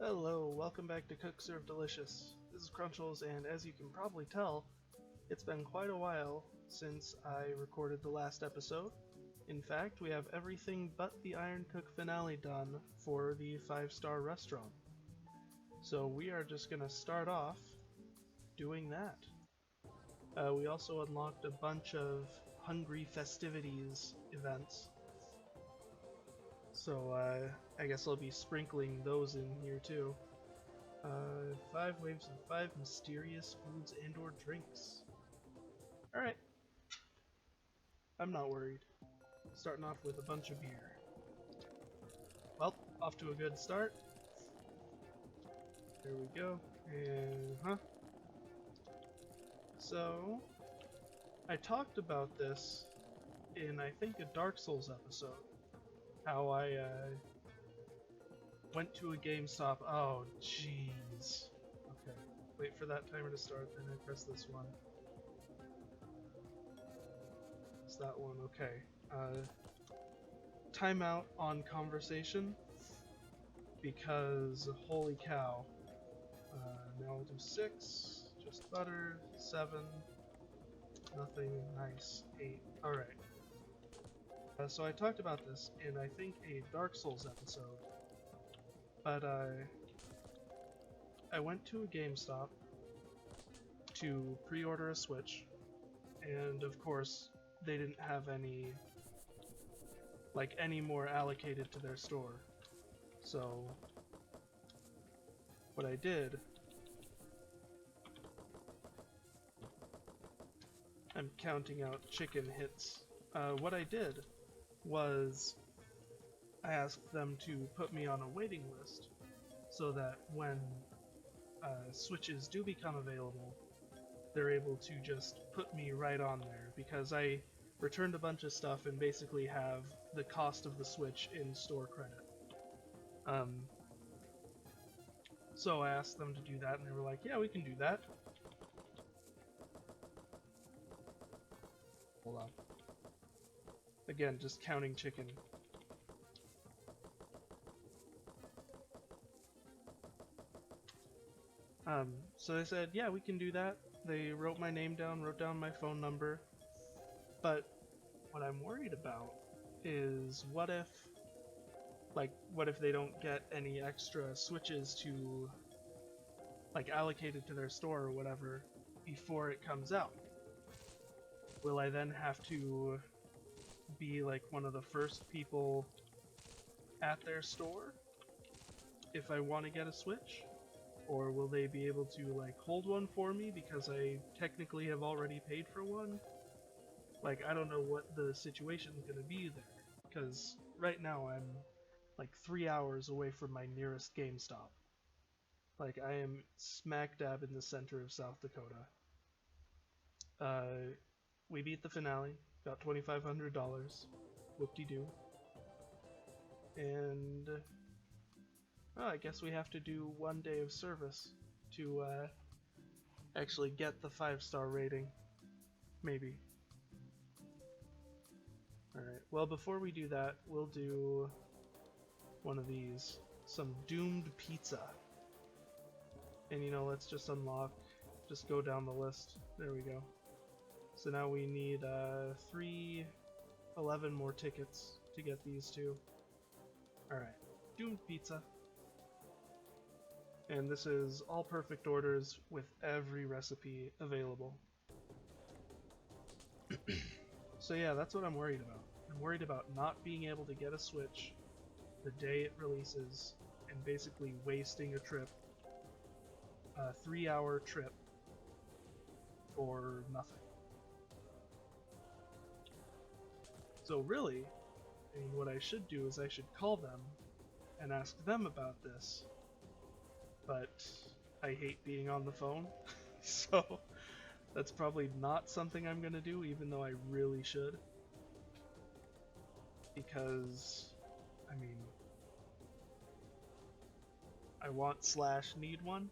Hello, welcome back to Cook Serve Delicious. This is Crunchles, and as you can probably tell, it's been quite a while since I recorded the last episode. In fact, we have everything but the Iron Cook finale done for the 5-star restaurant. So we are just gonna start off doing that. We also unlocked a bunch of Hungry Festivities events. So I guess I'll be sprinkling those in here too. 5 waves of 5 mysterious foods and or drinks. Alright. I'm not worried. Starting off with a bunch of beer. Well, off to a good start. There we go. And So, I talked about this in, I think, a Dark Souls episode. How I went to a GameStop. Oh, jeez. Okay. Wait for that timer to start, then I press this one. It's that one, okay. Timeout on conversation, because holy cow. Now we'll do 6, just butter, 7, nothing, nice, 8, alright. So I talked about this in, I think, a Dark Souls episode, but I went to a GameStop to pre-order a Switch, and of course, they didn't have any more allocated to their store. So what I did, I'm counting out chicken hits. What I did was I asked them to put me on a waiting list so that when Switches do become available, they're able to just put me right on there, because I returned a bunch of stuff and basically have the cost of the Switch in store credit. So I asked them to do that, and they were like, yeah, we can do that. Hold on. Again, just counting chicken. So they said, yeah, we can do that. They wrote my name down, wrote down my phone number. But what I'm worried about is what if they don't get any extra Switches to allocated to their store or whatever before it comes out? Will I then have to be one of the first people at their store if I want to get a Switch? Or will they be able to hold one for me because I technically have already paid for one? I don't know what the situation's gonna be there, because right now I'm 3 hours away from my nearest GameStop. I am smack dab in the center of South Dakota. We beat the finale, got $2,500, whoop-de-doo. And I guess we have to do 1 day of service to actually get the 5-star rating. Maybe. Alright, well before we do that, we'll do one of these. Some doomed pizza. And let's just just go down the list. There we go. So now we need 11 more tickets to get these two. Alright, doomed pizza. And this is all perfect orders with every recipe available. So yeah, that's what I'm worried about. I'm worried about not being able to get a Switch the day it releases and basically wasting a trip, a 3-hour trip, for nothing. So really, what I should do is I should call them and ask them about this. But I hate being on the phone, so that's probably not something I'm gonna do, even though I really should. Because, I want/need one.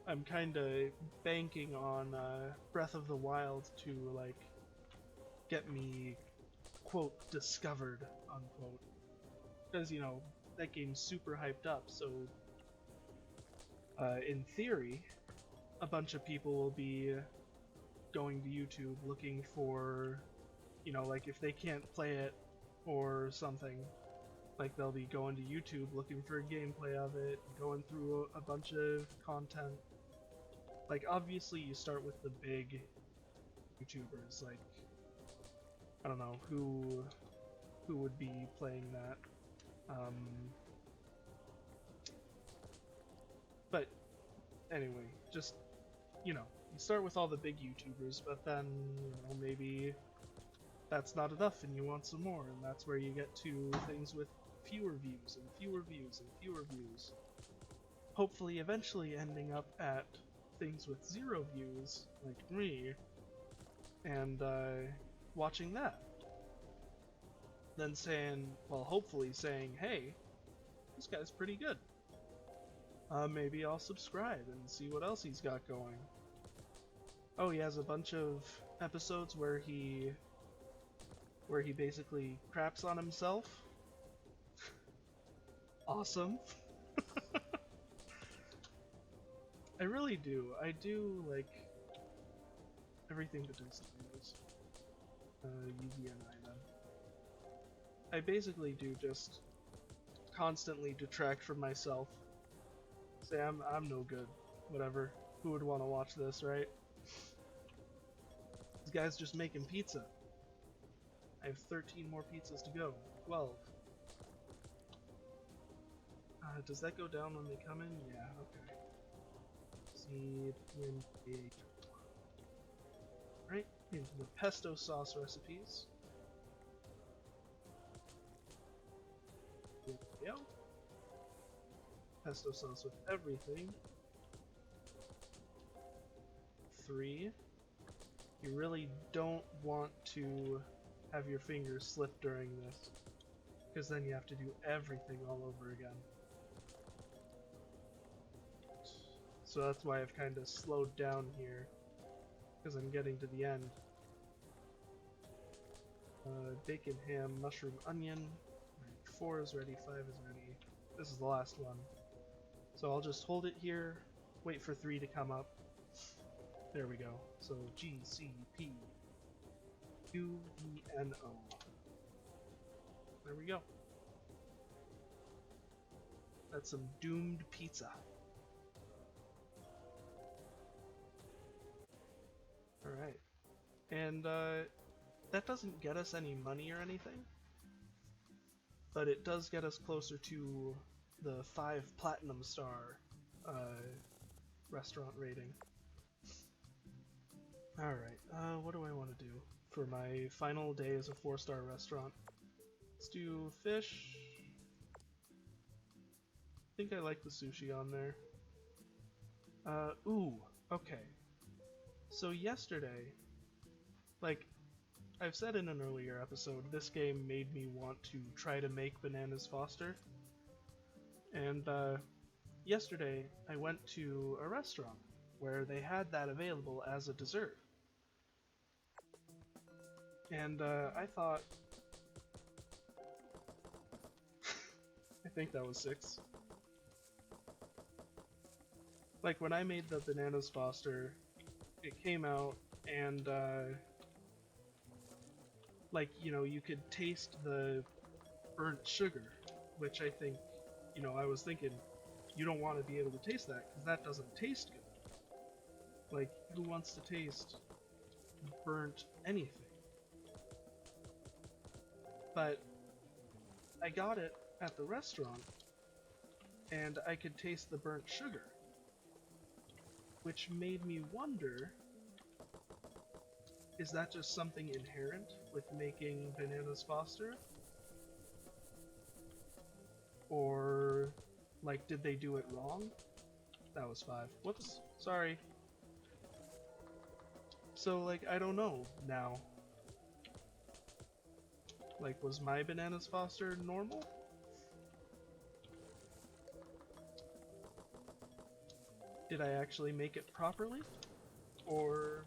I'm kinda banking on Breath of the Wild to, get me, quote, discovered, unquote. because you know that game's super hyped up. So in theory, a bunch of people will be going to YouTube looking for, you know, like if they can't play it or something, like they'll be going to YouTube looking for a gameplay of it, going through a bunch of content. Like obviously you start with the big YouTubers, like I don't know who would be playing that. But anyway, just you know, you start with all the big YouTubers, but then you know maybe that's not enough and you want some more, and that's where you get to things with fewer views and fewer views and fewer views. Hopefully eventually ending up at things with 0 views, like me, and watching that. Then saying, well, hopefully saying, hey, this guy's pretty good. Maybe I'll subscribe and see what else he's got going. Oh, he has a bunch of episodes where he basically craps on himself. Awesome. I really do. I do like everything that Dustin knows. UV and I then. I basically do just constantly detract from myself. Say I'm no good. Whatever. Who would want to watch this, right? This guy's just making pizza. I have 13 more pizzas to go. 12. Does that go down when they come in? Yeah, okay. Seed in right into the pesto sauce recipes. There we go. Pesto sauce with everything. 3. You really don't want to have your fingers slip during this, because then you have to do everything all over again. So that's why I've kind of slowed down here, because I'm getting to the end. Bacon, ham, mushroom, onion. Right, 4 is ready, 5 is ready. This is the last one. So I'll just hold it here, wait for 3 to come up. There we go. So GCP UENO. There we go. That's some doomed pizza. Alright. And that doesn't get us any money or anything, but it does get us closer to the 5 platinum star restaurant rating. Alright, what do I want to do for my final day as a 4-star restaurant? Let's do fish. I think I like the sushi on there. Ooh, okay. So yesterday, like, I've said in an earlier episode, this game made me want to try to make Bananas Foster. And, yesterday I went to a restaurant where they had that available as a dessert. And, I thought... I think that was 6. Like, when I made the Bananas Foster, it came out, and, like, you know, you could taste the burnt sugar, which I think, you know, I was thinking, you don't want to be able to taste that, because that doesn't taste good. Like, who wants to taste burnt anything? But I got it at the restaurant, and I could taste the burnt sugar, which made me wonder, is that just something inherent with making Bananas Foster? Or, like, did they do it wrong? That was 5. Whoops, sorry. So, like, I don't know now. Like, was my Bananas Foster normal? Did I actually make it properly? Or...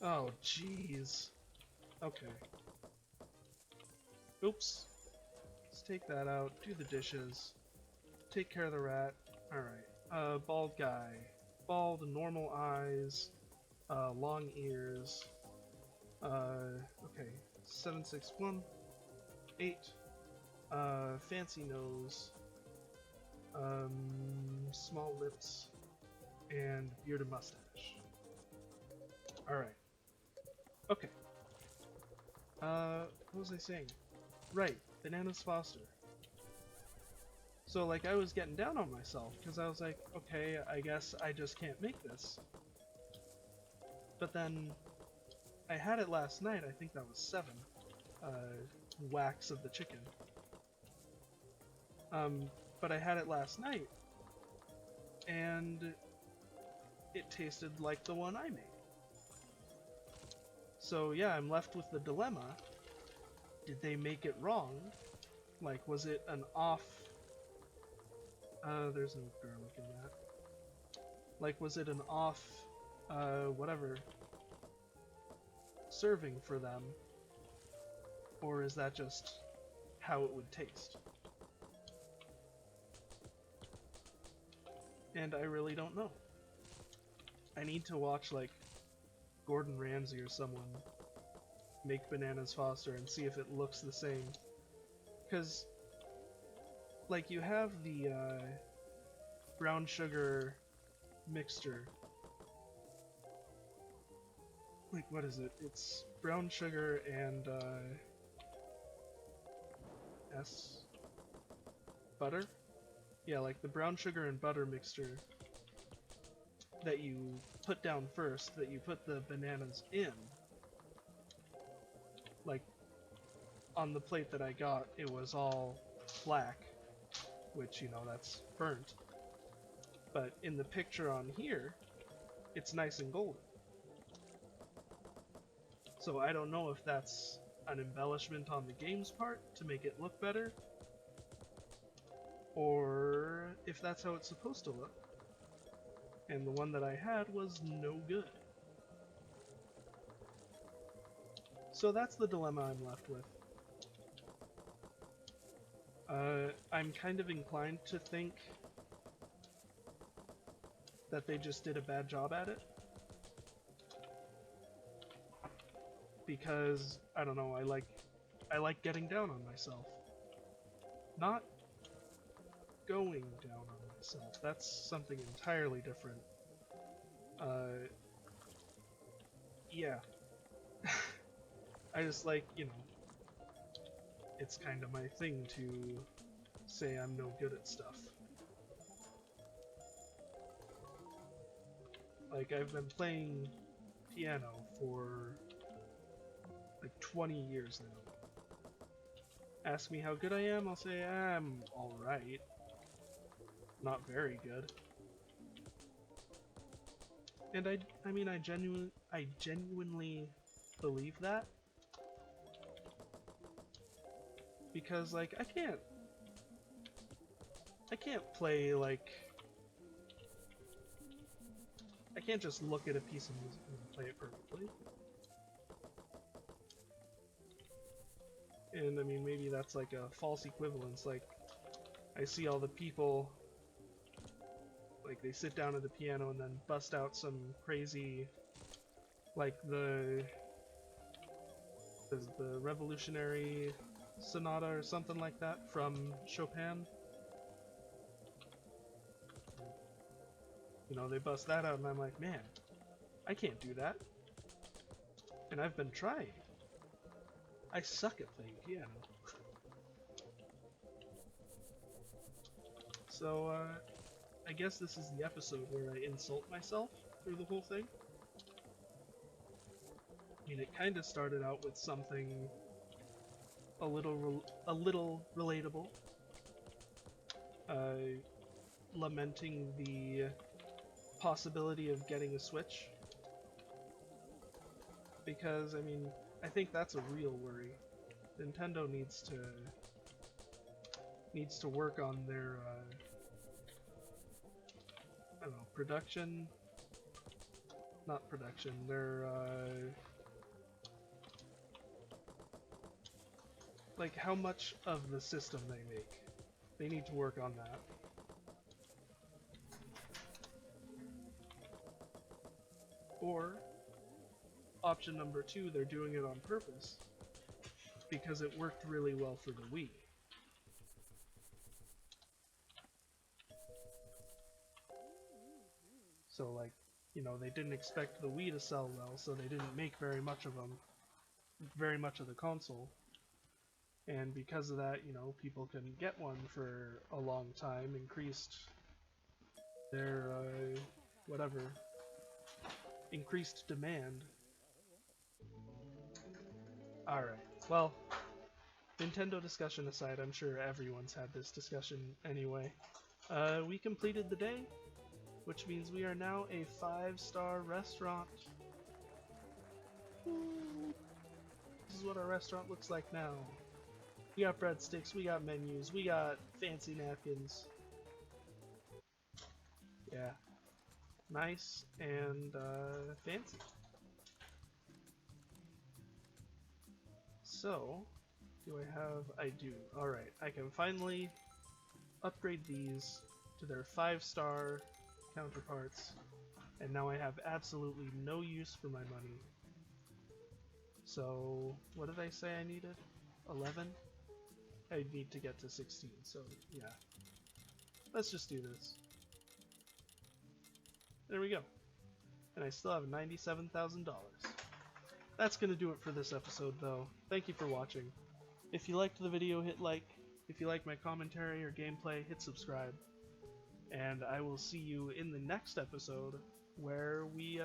oh, jeez. Okay. Oops. take that out, do the dishes, take care of the rat. Alright, bald guy. Bald, normal eyes, long ears. Okay, 761, 8, fancy nose, small lips, and bearded mustache. Alright. Okay. What was I saying? Right, Bananas Foster. So, like, I was getting down on myself, because I was like, okay, I guess I just can't make this. But then, I had it last night, I think that was 7, whacks of the chicken. But I had it last night, and it tasted like the one I made. So yeah, I'm left with the dilemma. Did they make it wrong? Like, was it an off... there's no garlic in that. Like, was it an off, whatever, serving for them? Or is that just how it would taste? And I really don't know. I need to watch, like, Gordon Ramsay or someone make Bananas Foster and see if it looks the same. Because, like, you have the brown sugar mixture. Like, what is it? It's brown sugar and butter? Yeah, like the brown sugar and butter mixture that you put down first, that you put the bananas in. Like, on the plate that I got, it was all black, which, you know, that's burnt. But in the picture on here, it's nice and golden. So I don't know if that's an embellishment on the game's part to make it look better, or if that's how it's supposed to look. And the one that I had was no good. So that's the dilemma I'm left with. I'm kind of inclined to think that they just did a bad job at it. Because, I don't know, I like getting down on myself. Not going down on myself. That's something entirely different. Yeah. I just like, you know, it's kind of my thing to say I'm no good at stuff. Like, I've been playing piano for like 20 years now. Ask me how good I am, I'll say I'm alright. Not very good. And I mean, I genuinely believe that. Because, like, I can't play, like, I can't just look at a piece of music and play it perfectly. And, I mean, maybe that's like a false equivalence, like, I see all the people, like, they sit down at the piano and then bust out some crazy, like, the Revolutionary Sonata or something like that from Chopin. You know, they bust that out and I'm like, man, I can't do that. And I've been trying. I suck at playing piano. So, I guess this is the episode where I insult myself through the whole thing. I mean, it kind of started out with something a little relatable. Lamenting the possibility of getting a Switch. Because, I mean, I think that's a real worry. Nintendo needs to work on their, I don't know, production? Not production, their, like how much of the system they make. They need to work on that. Or option number 2, they're doing it on purpose because it worked really well for the Wii. So like, you know, they didn't expect the Wii to sell well, so they didn't make very much of them, very much of the console. And because of that, you know, people couldn't get one for a long time, increased their, whatever, increased demand. Alright, well, Nintendo discussion aside, I'm sure everyone's had this discussion anyway. We completed the day, which means we are now a 5-star restaurant. This is what our restaurant looks like now. We got breadsticks, we got menus, we got fancy napkins. Yeah. Nice and fancy. So, do I have... I do. Alright, I can finally upgrade these to their 5-star counterparts, and now I have absolutely no use for my money. So, what did I say I needed? 11? I need to get to 16, so yeah. Let's just do this. There we go. And I still have $97,000. That's gonna do it for this episode, though. Thank you for watching. If you liked the video, hit like. If you like my commentary or gameplay, hit subscribe. And I will see you in the next episode, where we,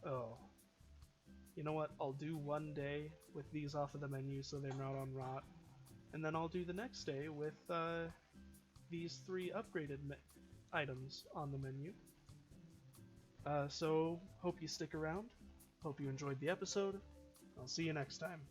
oh. You know what? I'll do one day with these off of the menu so they're not on rot. And then I'll do the next day with, these 3 upgraded items on the menu. So, hope you stick around. Hope you enjoyed the episode. I'll see you next time.